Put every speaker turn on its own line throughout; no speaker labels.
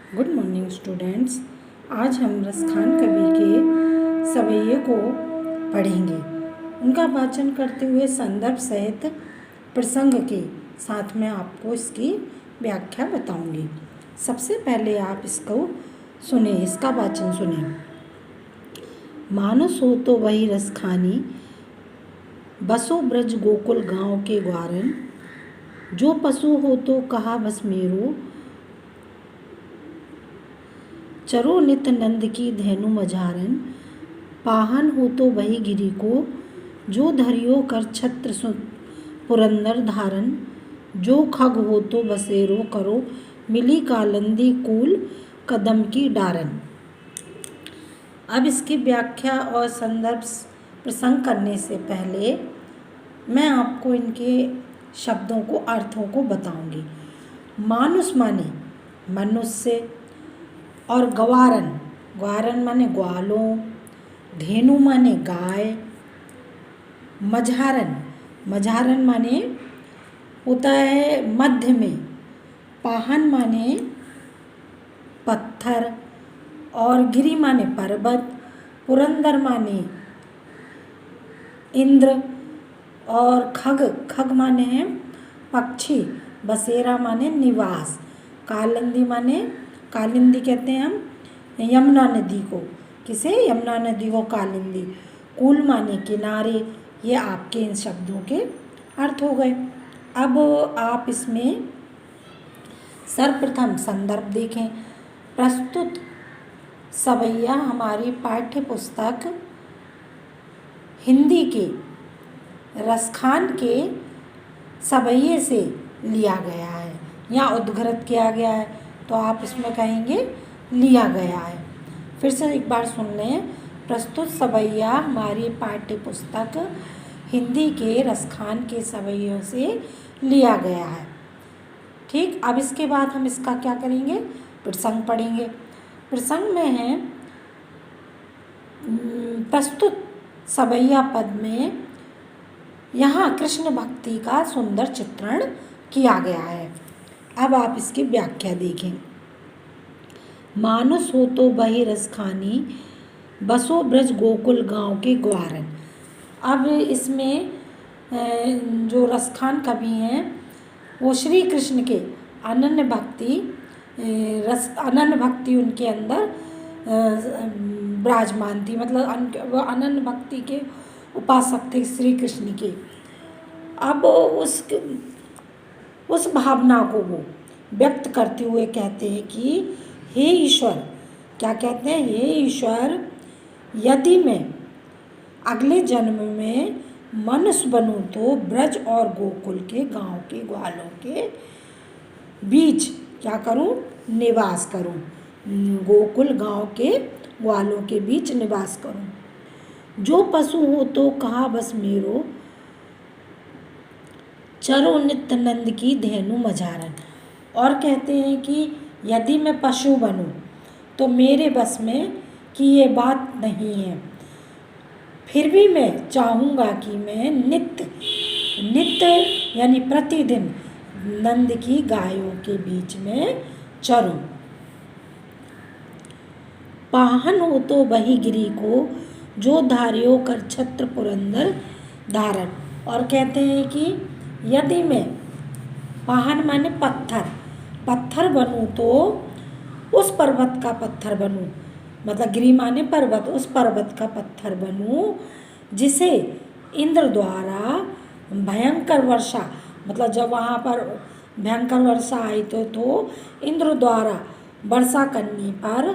Good morning students. आज हम रसखान कवि के सवैये को पढ़ेंगे। उनका वाचन करते हुए संदर्भ सहित प्रसंग के साथ में आपको इसकी व्याख्या बताऊंगी। सबसे पहले आप इसको सुने, इसका वाचन सुने। मानस हो तो वही रसखानी, बसो ब्रज गोकुल गांव के ग्वारन। जो पशु हो तो कहा बस मेरो, चरो नित नंद की धेनु मझारन। पाहन हो तो वही गिरी को, जो धरियो कर छत्र पुरंदर धारन। जो खग हो तो बसेरो करो, मिली कालंदी कूल कदम की डारन। अब इसकी व्याख्या और संदर्भ प्रसंग करने से पहले मैं आपको इनके शब्दों को, अर्थों को बताऊंगी। मानुष माने मनुष्य, और गवारन, ग्वारन माने ग्वालों, धेनु माने गाय, मझारन, मझारन माने होता है मध्य में, पाहन माने पत्थर, और गिरी माने पर्वत, पुरंदर माने इंद्र, और खग, खग माने है पक्षी, बसेरा माने निवास, कालिंदी माने, कालिंदी कहते हैं हम यमुना नदी को, किसे? यमुना नदी को कालिंदी। कूल माने किनारे। ये आपके इन शब्दों के अर्थ हो गए। अब आप इसमें सर्वप्रथम संदर्भ देखें। प्रस्तुत सवैया हमारी पाठ्य पुस्तक हिंदी के रसखान के सवैये से लिया गया है या उद्धृत किया गया है, तो आप इसमें कहेंगे लिया गया है। फिर से एक बार सुन लें। प्रस्तुत सवैया हमारी पाठ्य पुस्तक हिंदी के रसखान के सवैयों से लिया गया है। ठीक, अब इसके बाद हम इसका क्या करेंगे? प्रसंग पढ़ेंगे। प्रसंग में है प्रस्तुत सवैया पद में यहाँ कृष्ण भक्ति का सुंदर चित्रण किया गया है। अब आप इसकी व्याख्या देखें। मानस हो तो वही रसखानी, बसो ब्रज गोकुल गांव के ग्वारन। अब इसमें जो रसखान कवि हैं वो श्री कृष्ण के अनन्य भक्ति, अनन्य भक्ति उनके अंदर विराजमान थी, मतलब वो अनन्य भक्ति के उपासक थे श्री कृष्ण के। अब उस भावना को वो व्यक्त करते हुए कहते हैं कि हे ईश्वर, क्या कहते हैं? हे ईश्वर, यदि मैं अगले जन्म में मनुष्य बनूं तो ब्रज और गोकुल के गांव के ग्वालों के बीच क्या करूं? निवास करूं। गोकुल गांव के ग्वालों के बीच निवास करूं। जो पशु हो तो कहा बस मेरो, चरो नित्य नंद की धेनु मझारन। और कहते हैं कि यदि मैं पशु बनूं तो मेरे बस में कि ये बात नहीं है, फिर भी मैं चाहूँगा कि मैं नित्य यानी प्रतिदिन नंद की गायों के बीच में चरूं। पाहन हो तो वही गिरी को, जो धारियो कर छत्र पुरंदर धारण। और कहते हैं कि यदि मैं, पाहन माने पत्थर बनूं तो उस पर्वत का पत्थर बनूं, मतलब गिरी माने पर्वत, उस पर्वत का पत्थर बनूं जिसे इंद्र द्वारा भयंकर वर्षा, मतलब जब वहाँ पर भयंकर वर्षा आई तो इंद्र द्वारा वर्षा करने पर,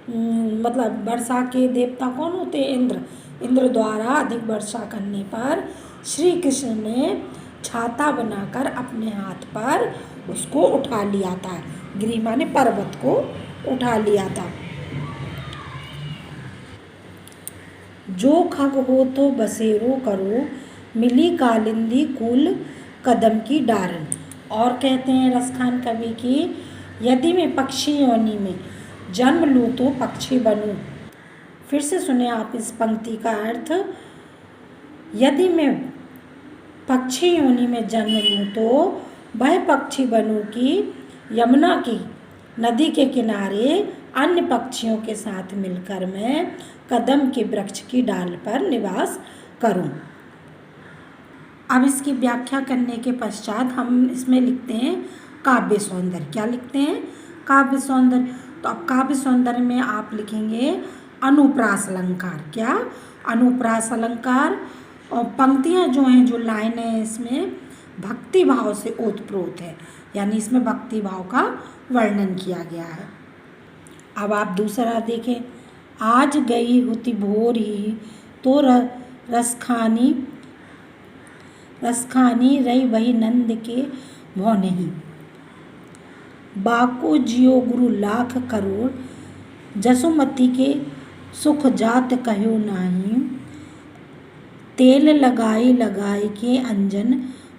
मतलब वर्षा के देवता कौन होते हैं? इंद्र द्वारा अधिक वर्षा करने पर श्री कृष्ण ने छाता बनाकर अपने हाथ पर उसको उठा लिया था। गिरी माने पर्वत को उठा लिया था। जो खग हो तो बसेरो करो, मिली कालिंदी कूल कदम की डारन। और कहते हैं रसखान कवि की, यदि मैं पक्षी योनि में जन्म लूँ तो पक्षी बनूँ। फिर से सुने आप इस पंक्ति का अर्थ। यदि मैं पक्षी योनि में जन्म लूँ तो वह पक्षी बनूँ कि यमुना की नदी के किनारे अन्य पक्षियों के साथ मिलकर मैं कदम के वृक्ष की डाल पर निवास करूं। अब इसकी व्याख्या करने के पश्चात हम इसमें लिखते हैं काव्य सौंदर्य। क्या लिखते हैं? काव्य सौंदर्य। तो अब काव्य सौंदर्य में आप लिखेंगे अनुप्रास अलंकार। क्या? अनुप्रास अलंकार। और पंक्तियाँ जो हैं, जो लाइन है, इसमें भक्ति भाव से ओतप्रोत है, यानी इसमें भक्ति भाव का वर्णन किया गया है। अब आप दूसरा देखें। आज गई होती भोर ही तो रसखानी रही वही नंद के भौ नहीं। बाको जियो गुरु लाख करोड़ जसुमती के सुख जात कहो नाही। तेल लगाई लगाई के अंजन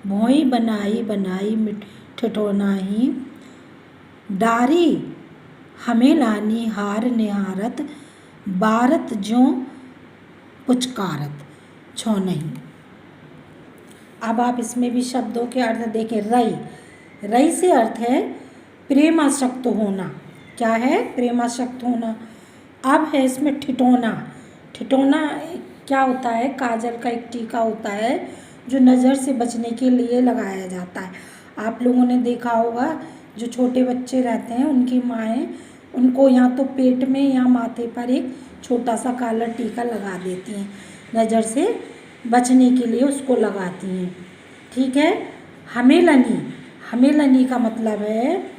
भोई बनाई बनाई ठिठोनाही। डारी हमें लानी हार निहारत बारत ज्यों पुचकारत छो नहीं। अब आप इसमें भी शब्दों के अर्थ देखें। रई, रई से अर्थ है प्रेमासक्त होना। क्या है? प्रेमासक्त होना। अब है इसमें ठिठोना। ठिठोना क्या होता है? काजल का एक टीका होता है जो नज़र से बचने के लिए लगाया जाता है। आप लोगों ने देखा होगा, जो छोटे बच्चे रहते हैं उनकी माएँ उनको या तो पेट में या माथे पर एक छोटा सा काला टीका लगा देती हैं, नज़र से बचने के लिए उसको लगाती हैं। ठीक है। हमेलनी, हमेलनी का मतलब है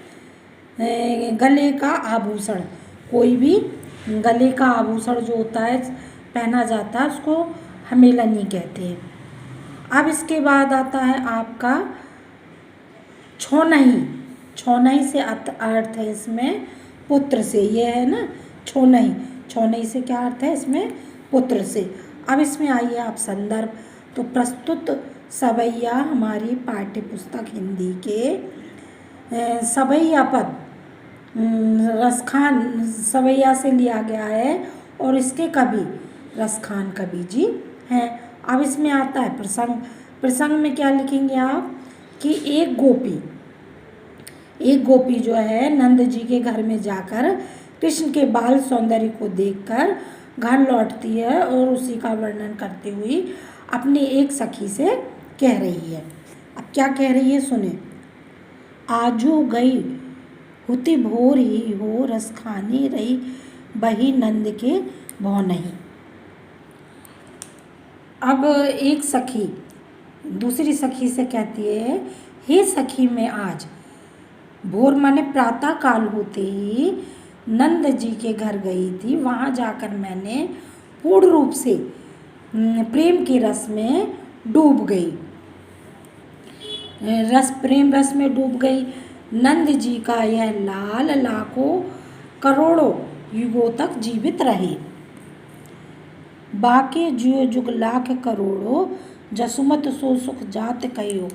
गले का आभूषण। कोई भी गले का आभूषण जो होता है, पहना जाता है, उसको हमेलनी कहते हैं। अब इसके बाद आता है आपका छोनही। छोनही से अर्थ है इसमें पुत्र से। ये है ना छोनही। छोनही से क्या अर्थ है? इसमें पुत्र से। अब इसमें आइए आप संदर्भ। तो प्रस्तुत सवैया हमारी पाठ्य पुस्तक हिंदी के सवैया पद रसखान सवैया से लिया गया है और इसके कवि रसखान कवि जी हैं। अब इसमें आता है प्रसंग। प्रसंग में क्या लिखेंगे आप कि एक गोपी जो है नंद जी के घर में जाकर कृष्ण के बाल सौंदर्य को देखकर घर लौटती है और उसी का वर्णन करते हुए अपनी एक सखी से कह रही है। अब क्या कह रही है सुने। आजू गई होती भोर ही हो रसखानी रही बही नंद के भौ नहीं। अब एक सखी दूसरी सखी से कहती है, हे सखी मैं आज भोर माने प्रातः काल होते ही नंद जी के घर गई थी। वहाँ जाकर मैंने पूर्ण रूप से प्रेम के रस में डूब गई। प्रेम रस में डूब गई। नंद जी का यह लाल लाखों करोड़ों युगों तक जीवित रहे। बाके जियो जुग लाख करोड़ों जसुमत सो सुख जात कहो।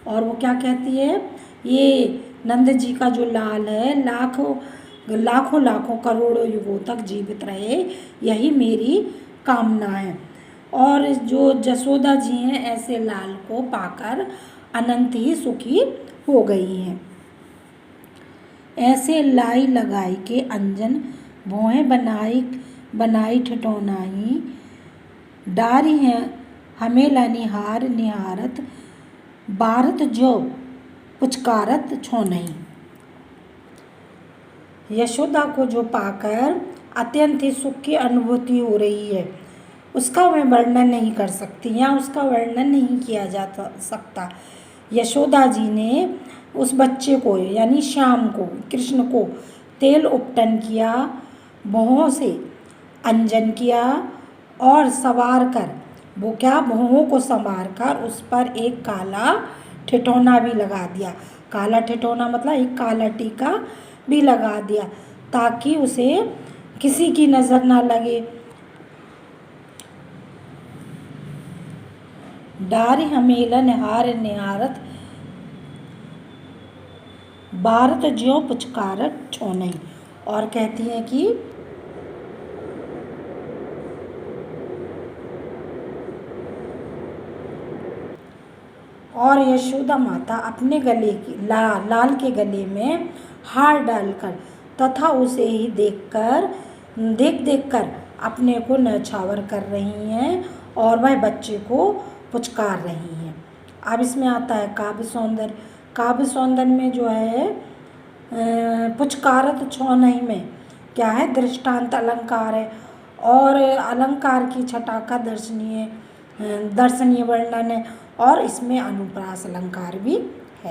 और वो क्या कहती है, ये नंद जी का जो लाल है लाखों लाखों करोड़ों युगों तक जीवित रहे, यही मेरी कामना है। और जो जसोदा जी हैं ऐसे लाल को पाकर अनंत ही सुखी हो गई हैं। ऐसे लाई लगाई के अंजन भौहें बनाई ठिठौनाई। डारी हैं हमें हार निहारत बारत जो पुचकारत छो नहीं। यशोदा को जो पाकर अत्यंत ही सुख की अनुभूति हो रही है, उसका मैं वर्णन नहीं कर सकती या उसका वर्णन नहीं किया जा सकता। यशोदा जी ने उस बच्चे को यानी श्याम को, कृष्ण को तेल उपटन किया, भौहों से अंजन किया और सवार कर वो क्या भौहों को संवार कर उस पर एक काला ठिठौना भी लगा दिया। काला ठिठौना मतलब एक काला टीका भी लगा दिया ताकि उसे किसी की नज़र ना लगे। डारी हमेलन हार निहारत बारत ज्यों पुचकारत छो नहीं। और कहती हैं कि और यशोदा माता अपने गले की लाल के गले में हार डालकर तथा उसे ही देख देख कर अपने को न्यौछावर कर रही हैं और वह बच्चे को पुचकार रही हैं। अब इसमें आता है काव्य सौंदर्य। काव्य सौंदर्य में जो है पुचकारत छौनहि में क्या है, दृष्टांत अलंकार है और अलंकार की छटा का दर्शनीय वर्णन है और इसमें अनुप्रास अलंकार भी